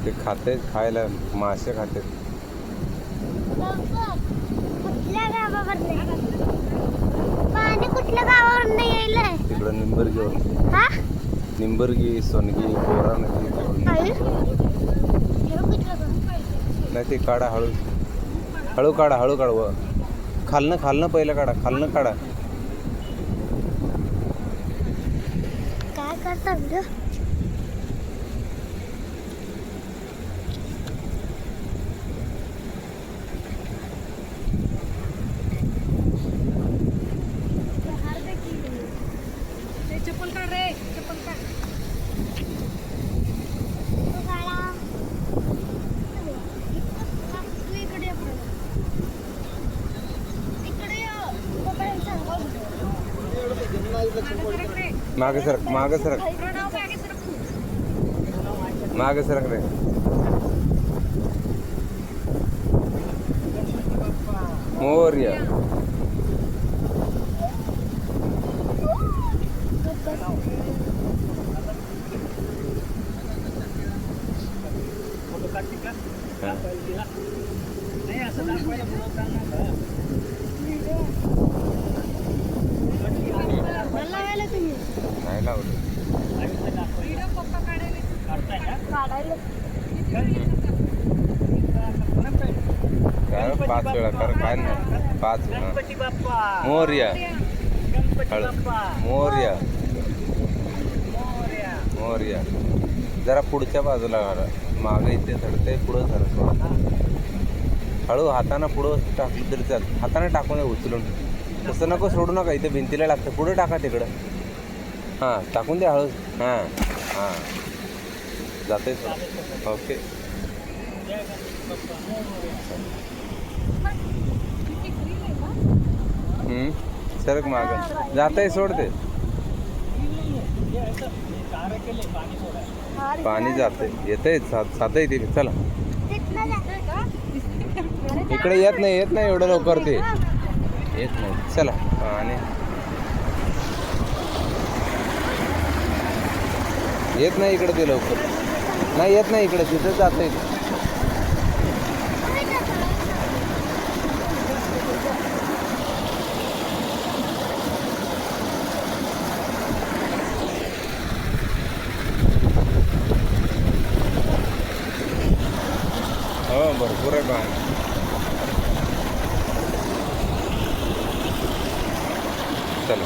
ते खाते खायला मासे खाते. कुठल्या गावावरनं पाणी कुठल्या गावावरनं यायलंय? तिकडं निंबर्गीवर. हा निंबर्गी सोनगी बोरा नदी नाही ते काढा हळू हळू काढा हळू काढ खालनं खालनं पहिलं काढा खालनं काढा. काय करता व्हिडिओ? चप्पल काढ रे, चप्पल काढ. मागे सरक मागे सरक मागे सरक रे. मोरया नाही असं दाखवायला बोलताना नाही लावलं. काय 5 वेळा कर काय नाही 5 गणपती बाप्पा मोरया गणपती बाप्पा मोरया मोरया. मोरया. जरा पुढच्या बाजूला घाला मागे इथे धरते पुढं धर थोडं हळू हातानं पुढं टाकलं तरी चाल. हाताने टाकून उचलून तसं नको सोडू नका इथे भिंतीला लागतं पुढं टाका तिकडं. हां टाकून द्या हळू. हां हां जाते ओके. सरक मागं जाते सोडते पाणी जाते येते साधं येते. चला इकडे येत नाही एवढं लवकर ते येत नाही. चला आणि येत नाही इकडे ते लवकर नाही येत नाही इकडे तिथं जातं येते. हो भरपूर आहे पाणी. चला